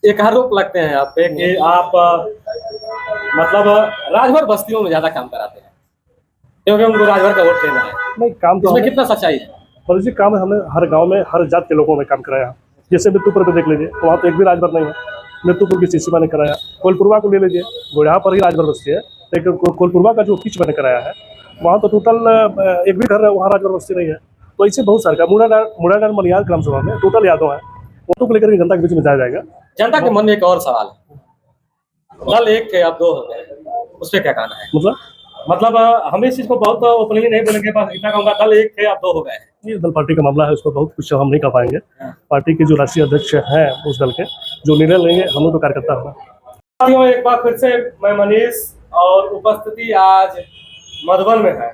एक आरोप लगते हैं आप पे कि आप मतलब राजभर बस्तियों में ज्यादा काम कराते हैं क्योंकि उनको राजभर का वोट देना है। नहीं, काम तो इसमें हमें कितना सच्चाई है? पर जी काम हमने हर गांव में हर जात के लोगों में काम कराया है। जैसे मित्तुपुर पे देख लीजिए, तो वहाँ तो एक भी राजभर नहीं है। मित्तुपुर की सीसी मैंने कराया। कोलपुरवा को ले लीजिए, गोढ़ा पर ही राजभर बस्ती है, लेकिन कोलपुरवा का जो पिच मैंने कराया है, वहाँ तो टोटल एक भी घर है वहाँ राजभर बस्ती नहीं है। तो ऐसे बहुत सारे का मुड़ाडार मनियार ग्राम सभा में टोटल यादव है। वोटों को लेकर के जनता के बीच में जाया जाएगा। जनता के मन में एक और सवाल है, दल एक थे अब दो हो गए, उस पर क्या कहना है? मतलब हम इस चीज को बहुत ओपनली नहीं बोलेंगे, बस इतना कहूंगा दल एक थे अब दो हो गए हैं। ये दल पार्टी का मामला है, उसको बहुत कुछ हम नहीं कर पाएंगे। पार्टी के जो राष्ट्रीय अध्यक्ष हैं उस दल के जो निर्णय लेंगे, हम लोग तो कार्यकर्ता होगा। एक बार फिर से मैं मनीष और उपस्थिति आज मधुबन में है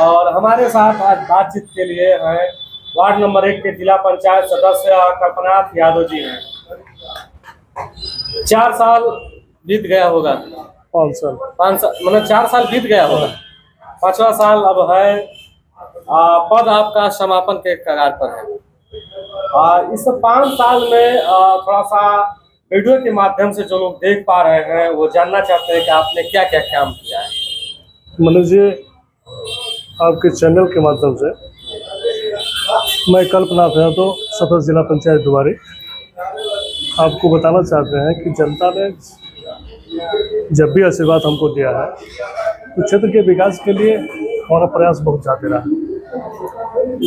और हमारे साथ आज बातचीत के लिए हैं वार्ड नंबर 1 के जिला पंचायत सदस्य कल्पनाथ यादव जी हैं। 4 साल बीत गया होगा, 5 साल 5 साल मतलब 4 साल बीत गया होगा, 5वां साल अब है। पद आपका समापन के कगार पर है। इस 5 साल में थोड़ा सा वीडियो के माध्यम से जो लोग देख पा रहे हैं वो जानना चाहते हैं कि आपने क्या क्या काम किया है। मनोज जी, आपके चैनल के माध्यम से मैं कल्पनाथ यादव सदस्य जिला पंचायत दुआरी आपको बताना चाहते हैं कि जनता ने जब भी आशीर्वाद हमको दिया है तो क्षेत्र के विकास के लिए हमारा प्रयास बहुत ज़्यादा रहा।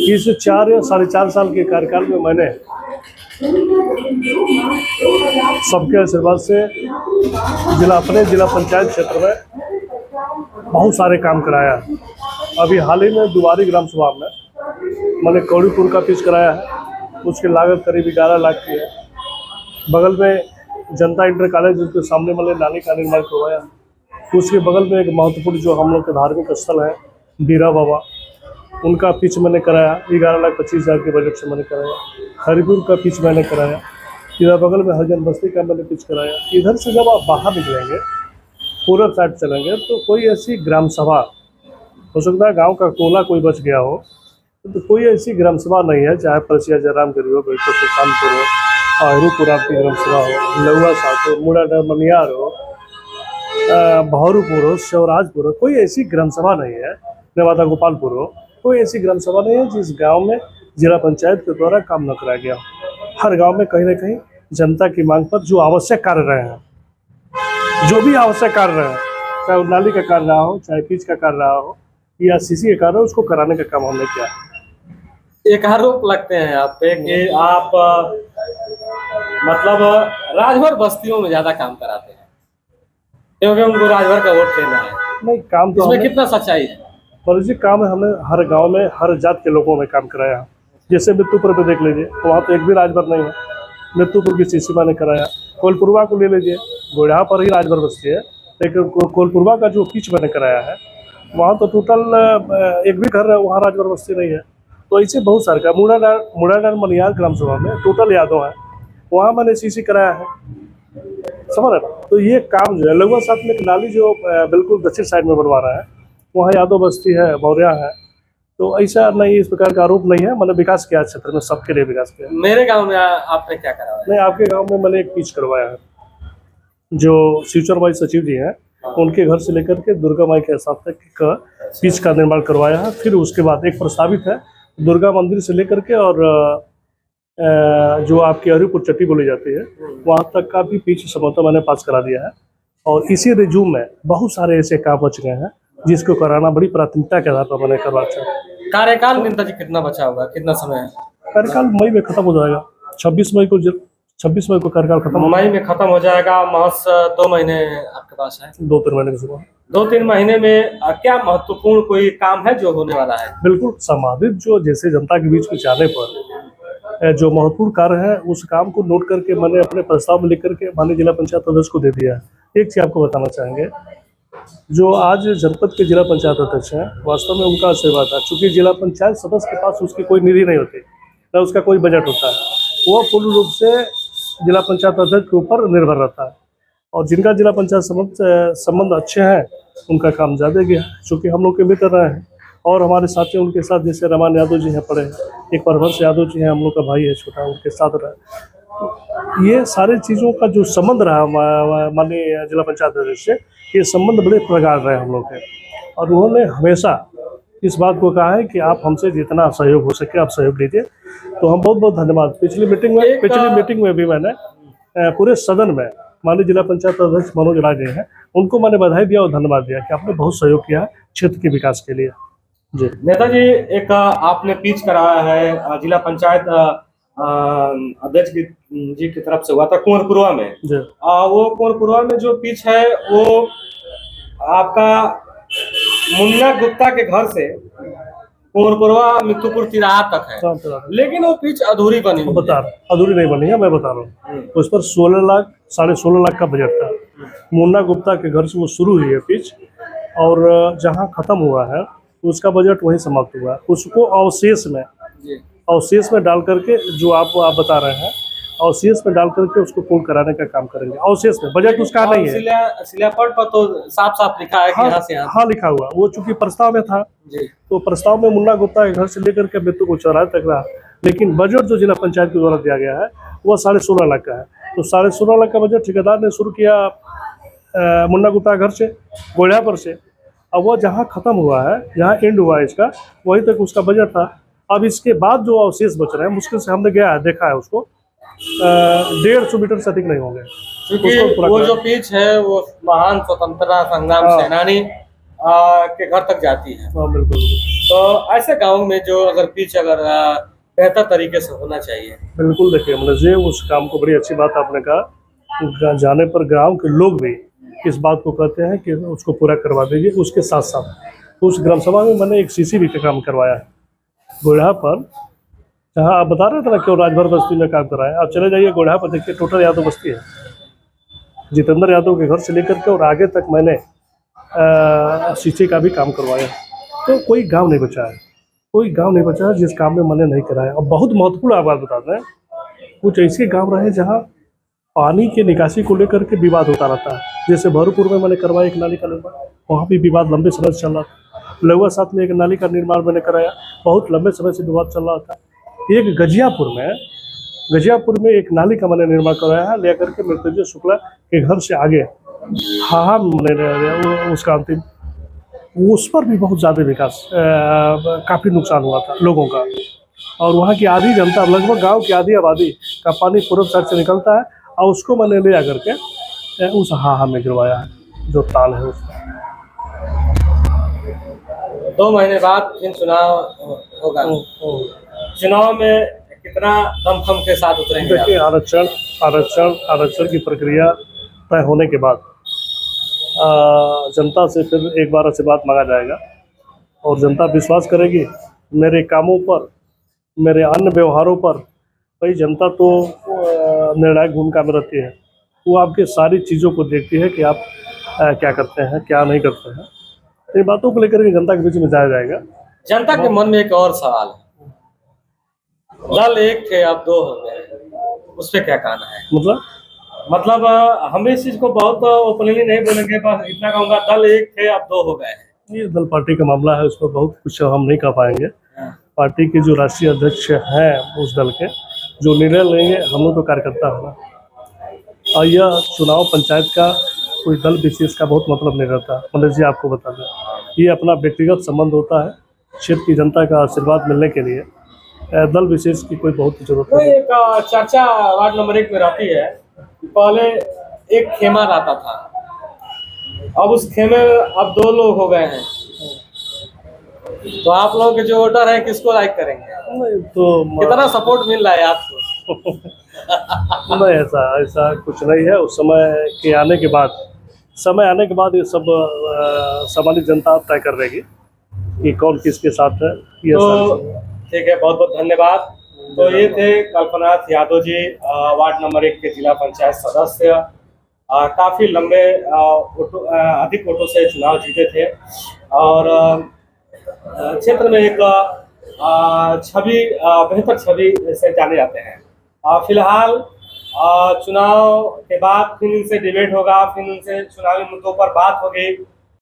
इस 4 या 4.5 साल के कार्यकाल में मैंने सबके आशीर्वाद से अपने जिला पंचायत क्षेत्र में बहुत सारे काम कराया। अभी हाल ही में दुआरी ग्राम सभा में मैंने कौड़ीपुर का पिच कराया है, उसकी लागत करीब 11 लाख की है। बगल में जनता इंटर कॉलेज जिसके सामने मैंने नाली का निर्माण करवाया। उसके बगल में एक महत्वपूर्ण जो हम लोग के धार्मिक स्थल है बीरा बाबा, उनका पिच मैंने कराया, 11,25,000 के बजट से मैंने कराया। हरिपुर का पिच मैंने कराया। इधर बगल में हरिजन बस्ती का मैंने पिच कराया। इधर से जब आप बाहर निकलेंगे, पूरब साइड चलेंगे, तो कोई ऐसी ग्राम सभा, हो सकता है गांव का टोला कोई बच गया हो, तो कोई ऐसी ग्राम सभा नहीं है, चाहे परसिया जयराम गिरी हो, बिल्कुल सुल्तानपुर हो, अहरूपुर आपकी ग्राम सभा हो, लहुआ साथ हो, मुड़ाडार मनियार हो, बहरुपुर हो, शिवराजपुर हो, कोई ऐसी ग्राम सभा नहीं है, नेवादा गोपालपुर हो, कोई ऐसी ग्राम सभा नहीं है जिस गांव में जिला पंचायत के द्वारा काम न कराया गया। हर गांव में कहीं ना कहीं जनता की मांग पर जो आवश्यक कार्य रहे हैं, जो भी आवश्यक कार्य रहे हैं, चाहे नाली का कार्य रहा हो, चाहे पिच का कार्य रहा हो या सीसी का कार्य हो, उसको कराने का काम हमने किया। एक आरोप लगते हैं आप पे कि आप मतलब राजभर बस्तियों में ज्यादा काम कराते हैं क्योंकि उनको राजभर का वोट देना है। नहीं, काम तो इसमें कितना सच्चाई है? पर जी काम हमने हर गांव में हर जात के लोगों में काम कराया। जैसे मित्तुपुर पे देख लीजिए, तो वहाँ तो एक भी राजभर नहीं है। मित्तुपुर की सीसी मैंने कराया। कोलपुरवा को ले लीजिए, गोढ़ा पर ही राजभर बस्ती है, लेकिन कोलपुरवा का जो पिच मैंने कराया है, वहाँ तो टोटल एक भी घर है वहाँ राजभर बस्ती नहीं है। तो ऐसे बहुत सारे का मुड़ाडार मनियार ग्राम सभा में टोटल यादव है, वहाँ मैंने सीसी कराया है, समझ रहे ना। तो ये काम जो है लगभग साथ में एक नाली जो बिल्कुल दक्षिण साइड में बनवा रहा है, वहाँ यादव बस्ती है, मौर्या है। तो ऐसा नहीं, इस प्रकार का आरोप नहीं है। मैंने विकास किया क्षेत्र में, सबके लिए विकास किया। मेरे गांव में आपने क्या कराया? नहीं, आपके गांव में मैंने एक पिच करवाया है। जो फ्यूचर वाइज सचिव जी हैं, उनके घर से लेकर के दुर्गा माई के स्थान तक का पिच का निर्माण करवाया है। फिर उसके बाद एक प्रस्तावित है दुर्गा मंदिर से लेकर के और जो आपकी हरिपुर चट्टी बोली जाती है वहाँ तक का भी पिच समझौता मैंने पास करा दिया है। और इसी रिज्यूम में बहुत सारे ऐसे काम बच गए हैं जिसको कराना बड़ी प्राथमिकता के आधार पर मैंने करवा चाहा। कार्यकाल नेता जी कितना बचा होगा, कितना समय है? कार्यकाल मई में खत्म हो जाएगा। 26 मई को कार्यकाल खत्म। मई में खत्म हो जाएगा। महज 2 महीने आपके पास है। 2-3 महीने के सुबह 2-3 महीने में क्या महत्वपूर्ण कोई काम है जो होने वाला है? बिल्कुल संभावित जो जैसे जनता के बीच में जाने पर जो महत्वपूर्ण कार्य है उस काम को नोट करके मैंने अपने प्रस्ताव में लिख करके माननीय जिला पंचायत अध्यक्ष को दे दिया है। एक चीज आपको बताना चाहेंगे, जो आज जनपद के जिला पंचायत अध्यक्ष हैं, वास्तव में उनका आशीर्वाद है। चूंकि जिला पंचायत सदस्य के पास उसकी कोई निधि नहीं होती, न उसका कोई बजट होता है, वो पूर्ण रूप से जिला पंचायत अध्यक्ष के ऊपर निर्भर रहता है। और जिनका जिला पंचायत संबंध अच्छे हैं उनका काम ज़्यादा गया, चूँकि हम लोग के मित्र रहे हैं। और हमारे साथी उनके साथ जैसे रमान यादव जी हैं पड़े, एक परभर से यादव जी हैं, हम लोग का भाई है छोटा, उनके साथ रहे। ये सारी चीज़ों का जो संबंध रहा माननीय जिला पंचायत अध्यक्ष से, ये संबंध बड़े प्रगाढ़ रहे हम लोग के। और उन्होंने हमेशा इस बात को कहा है कि आप हमसे जितना सहयोग हो सके आप सहयोग लीजिए। तो हम बहुत बहुत धन्यवाद। पिछली मीटिंग में भी मैंने पूरे सदन में माननीय जिला पंचायत अध्यक्ष मनोज राय जी हैं, उनको मैंने बधाई दिया और धन्यवाद दिया कि आपने बहुत सहयोग किया है क्षेत्र के विकास के लिए। जी नेताजी, एक आपने पिच कराया है जिला पंचायत अध्यक्ष जी की तरफ से हुआ था कुंवरपुरवा में। जी वो कुंवरपुरवा में जो पिच है वो आपका मुन्ना गुप्ता के घर से कुंवरपुरवा मित्तुपुर तिराहा तक है, लेकिन वो पिच अधूरी बनी हुई है। अधूरी नहीं बनी है, मैं बता रहा हूँ। उस पर 16 लाख का बजट था। मुन्ना गुप्ता के घर से वो शुरू हुई है पिच, और जहाँ खत्म हुआ है उसका बजट वहीं समाप्त हुआ है। उसको अवशेष में डाल करके, जो आप बता रहे हैं, अवशेष में डाल करके उसको पूर्ण कराने का काम करेंगे। अवशेष में बजट उसका नहीं है। शिलापट पर तो साफ साफ लिखा है कि यहाँ से यहाँ। हाँ, लिखा हुआ। वो चूंकि प्रस्ताव में था जी, तो प्रस्ताव में मुन्ना गुप्ता के घर से लेकर के मृत्यु को चौराहे तक रहा, लेकिन बजट जो जिला पंचायत के द्वारा दिया गया है वह 16.5 लाख का है। तो 16.5 लाख का बजट ठेकेदार ने शुरू किया मुन्ना गुप्ता घर से, गोढ़िया पर से। अब वह जहाँ खत्म हुआ है, जहाँ एंड हुआ है इसका, वहीं तक उसका बजट था। अब इसके बाद जो अवशेष बच रहे हैं, मुश्किल से हमने गया है, देखा है उसको, 150 मीटर से अधिक नहीं होंगे। क्योंकि वो जो पिच है वो महान स्वतंत्रता संग्राम सेनानी के घर तक जाती है। बिल्कुल। तो ऐसे गाँव में जो अगर पिच बेहतर तरीके से होना चाहिए। बिल्कुल, देखिए मुझे उस काम को, बड़ी अच्छी बात आपने कहा, जाने पर गाँव के लोग भी इस बात को कहते हैं कि उसको पूरा करवा दीजिए। उसके साथ साथ उस ग्राम सभा में मैंने एक CCB का काम करवाया है गोढ़ा पर, जहाँ आप बता रहे थे ना क्यों राजभर बस्ती में काम कराया। आप चले जाइए गोढ़ा पर, देखिए टोटल यादव बस्ती है। जितेंद्र यादव के घर से लेकर के और आगे तक मैंने सीसी का भी काम करवाया। तो कोई गांव नहीं बचा है, कोई गांव नहीं बचा है जिस काम में मैंने नहीं कराया। और बहुत महत्वपूर्ण आप बात बताते हैं, कुछ ऐसे गाँव रहे जहाँ पानी के निकासी को लेकर के विवाद होता रहता है। जैसे भरूपुर में मैंने करवाया एक नाली का निर्माण, वहाँ भी विवाद लंबे समय से चल रहा था। लगवा साथ में एक नाली का निर्माण मैंने कराया, बहुत लंबे समय से विवाद चल रहा था। एक गजियापुर में एक नाली का मैंने निर्माण कराया है, लेकर के मृत्युंजय शुक्ला के घर से आगे हाँ मैंने उसका अंतिम, उस पर भी बहुत ज़्यादा विकास, काफ़ी नुकसान हुआ था लोगों का। और वहाँ की आधी जनता, लगभग गांव की आधी आबादी का पानी पूर्व साइड से निकलता है, और उसको मैंने ले आकर के उस हाँ में गिरवाया है, जो ताल है उसमें। 2 महीने बाद फिर चुनाव होगा। चुनाव में कितना दमखम के साथ उतरेंगे? देखिए, आरक्षण की प्रक्रिया तय होने के बाद जनता से फिर एक बार आशीर्वाद मांगा जाएगा, और जनता विश्वास करेगी मेरे कामों पर, मेरे अन्य व्यवहारों पर। भाई, जनता तो निर्णायक भूमिका में रहती है, वो आपके सारी चीज़ों को देखती है कि आप क्या करते हैं, क्या नहीं करते हैं। इन बातों को लेकर के जनता के बीच में जाया जाएगा। जनता के मन में एक और सवाल है, दल एक थे अब 2 हो गए, उस पर क्या कहना है? मतलब हम इस चीज को बहुत ओपनली नहीं बोलेंगे, बस इतना कहूँगा, दल एक थे अब 2 हो गए हैं। ये दल पार्टी का मामला है, उस पर बहुत कुछ हम नहीं कह पाएंगे। पार्टी के जो राष्ट्रीय अध्यक्ष हैं उस दल के, जो निर्णय लेंगे, हम लोग तो कार्यकर्ता होगा। और यह चुनाव पंचायत का कोई दल विशेष का बहुत मतलब नहीं रहता। मनोज जी आपको बता दें, ये अपना व्यक्तिगत संबंध होता है। क्षेत्र की जनता का आशीर्वाद मिलने के लिए दल विशेष की कोई बहुत जरूरत नहीं। एक चर्चा वार्ड नंबर 1 में रहती है, पहले एक खेमा रहता था, अब उस खेमे अब 2 लोग हो गए हैं। तो आप लोगों के जो वोटर हैं किसको लाइक करेंगे? तो कितना सपोर्ट मिल रहा है आपको? नहीं, ऐसा कुछ नहीं है। उस समय आने के बाद ये सब सामान्य जनता तय कर देगी कि कौन किसके साथ है। तो ठीक है, बहुत बहुत धन्यवाद। तो ये थे कल्पनाथ यादव जी, वार्ड नंबर 1 के जिला पंचायत सदस्य। काफ़ी लंबे अधिक वोटों से चुनाव जीते थे, और क्षेत्र में एक छवि, बेहतर छवि से जाने जाते हैं। फिलहाल चुनाव के बाद फिर इनसे डिबेट होगा, फिर इनसे चुनावी मुद्दों पर बात होगी।